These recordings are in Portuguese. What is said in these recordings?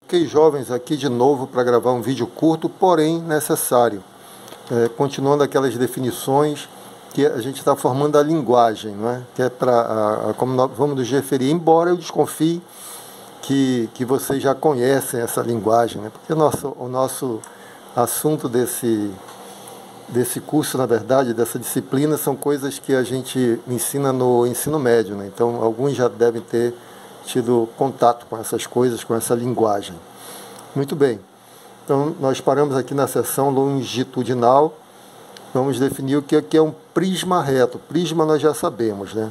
Ok, jovens, aqui de novo para gravar um vídeo curto, porém necessário. Continuando aquelas definições que a gente está formando a linguagem, não é? Que é para, como nós vamos nos referir, embora eu desconfie que vocês já conhecem essa linguagem, né? Porque o nosso assunto desse curso, na verdade, dessa disciplina, são coisas que a gente ensina no ensino médio, né? Então, alguns já devem ter tido contato com essas coisas, com essa linguagem. Muito bem. Então, nós paramos aqui na seção longitudinal. Vamos definir o que é um prisma reto. Prisma nós já sabemos, né?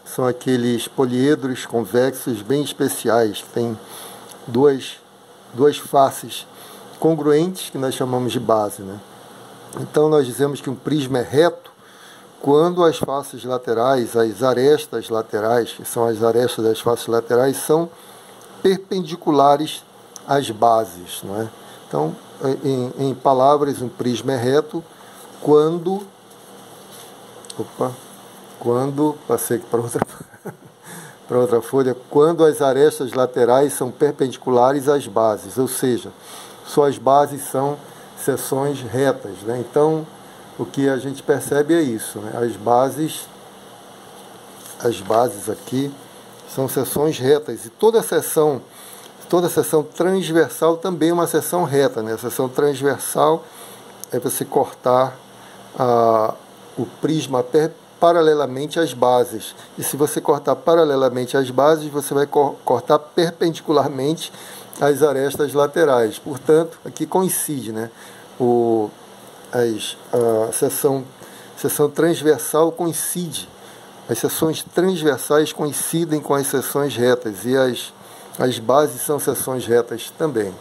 São aqueles poliedros convexos bem especiais, que têm duas faces congruentes, que nós chamamos de base, né? Então, nós dizemos que um prisma é reto quando as faces laterais, as arestas laterais, que são as arestas das faces laterais, são perpendiculares às bases, não é? Então, em palavras, um prisma é reto quando passei aqui para outra folha, quando as arestas laterais são perpendiculares às bases, ou seja, suas bases são seções retas, né? Então, o que a gente percebe é isso, né? As bases aqui são seções retas, e toda seção transversal também é uma seção reta, né? A seção transversal é você cortar o prisma paralelamente às bases. E se você cortar paralelamente às bases, você vai cortar perpendicularmente às arestas laterais. Portanto, aqui coincide, né? A seção transversal coincide. As seções transversais coincidem com as seções retas e as bases são seções retas também.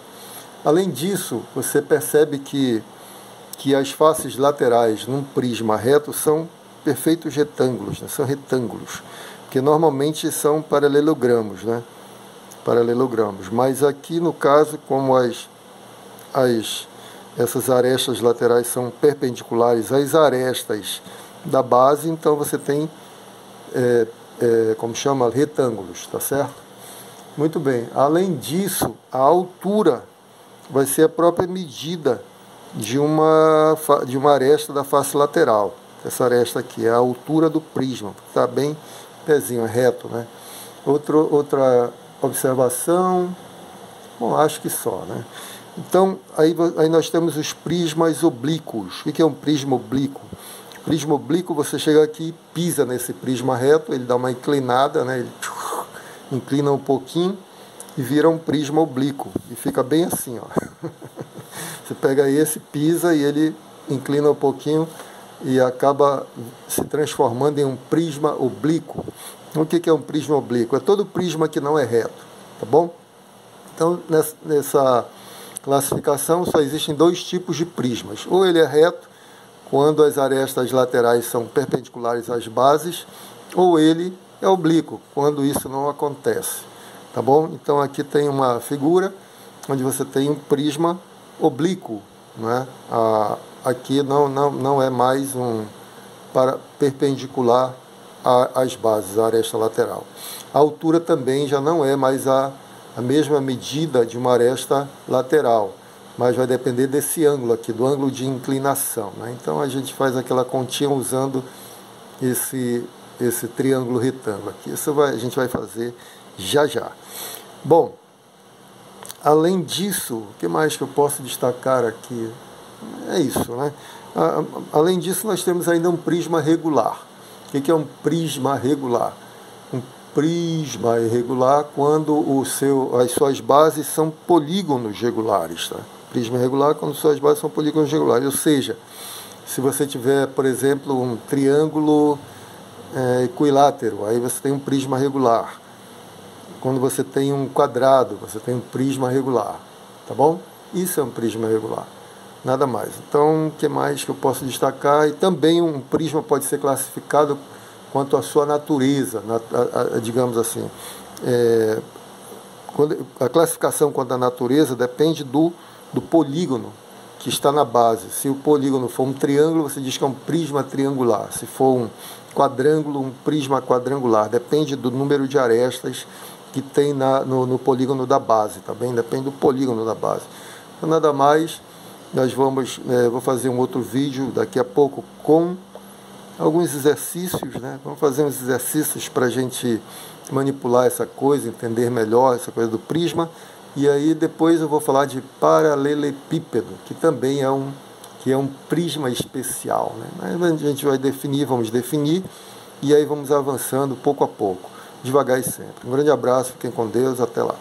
Além disso, você percebe que as faces laterais num prisma reto são perfeitos retângulos, né? São retângulos, que normalmente são paralelogramos, né? Paralelogramos. Mas aqui, no caso, como essas arestas laterais são perpendiculares às arestas da base, então você tem, como chama, retângulos, tá certo? Muito bem. Além disso, a altura vai ser a própria medida de uma aresta da face lateral. Essa aresta aqui é a altura do prisma, está bem pezinho, é reto, né? Outra observação, bom, acho que só, né? Então, aí nós temos os prismas oblíquos. O que é um prisma oblíquo? Prisma oblíquo, você chega aqui e pisa nesse prisma reto, ele dá uma inclinada, né? Ele inclina um pouquinho e vira um prisma oblíquo. E fica bem assim, ó. Você pega esse, pisa e ele inclina um pouquinho e acaba se transformando em um prisma oblíquo. O que é um prisma oblíquo? É todo prisma que não é reto, tá bom? Então, nessa classificação, só existem dois tipos de prismas. Ou ele é reto, quando as arestas laterais são perpendiculares às bases, ou ele é oblíquo, quando isso não acontece. Tá bom? Então, aqui tem uma figura onde você tem um prisma oblíquo, né? Aqui não é mais perpendicular às bases, a aresta lateral. A altura também já não é mais a mesma medida de uma aresta lateral, mas vai depender desse ângulo aqui, do ângulo de inclinação, né? Então a gente faz aquela continha usando esse triângulo retângulo aqui. Isso a gente vai fazer já. Bom, além disso, o que mais que eu posso destacar aqui? É isso, né? Além disso, nós temos ainda um prisma regular. O que é um prisma regular? Um prisma irregular quando as suas bases são polígonos regulares, tá? Prisma irregular quando suas bases são polígonos regulares. Ou seja, se você tiver, por exemplo, um triângulo equilátero, aí você tem um prisma regular. Quando você tem um quadrado, você tem um prisma regular, tá bom? Isso é um prisma regular, nada mais. Então, o que mais que eu posso destacar? E também um prisma pode ser classificado quanto à sua natureza, digamos assim. A classificação quanto à natureza depende do polígono que está na base. Se o polígono for um triângulo, você diz que é um prisma triangular. Se for um quadrângulo, um prisma quadrangular. Depende do número de arestas que tem no polígono da base, tá bem? Depende do polígono da base. Então, nada mais, nós vou fazer um outro vídeo daqui a pouco com alguns exercícios, né? Vamos fazer uns exercícios para a gente manipular essa coisa, entender melhor essa coisa do prisma. E aí depois eu vou falar de paralelepípedo, que também é um prisma especial, né? Mas a gente vai vamos definir, e aí vamos avançando pouco a pouco, devagar e sempre. Um grande abraço, fiquem com Deus, até lá.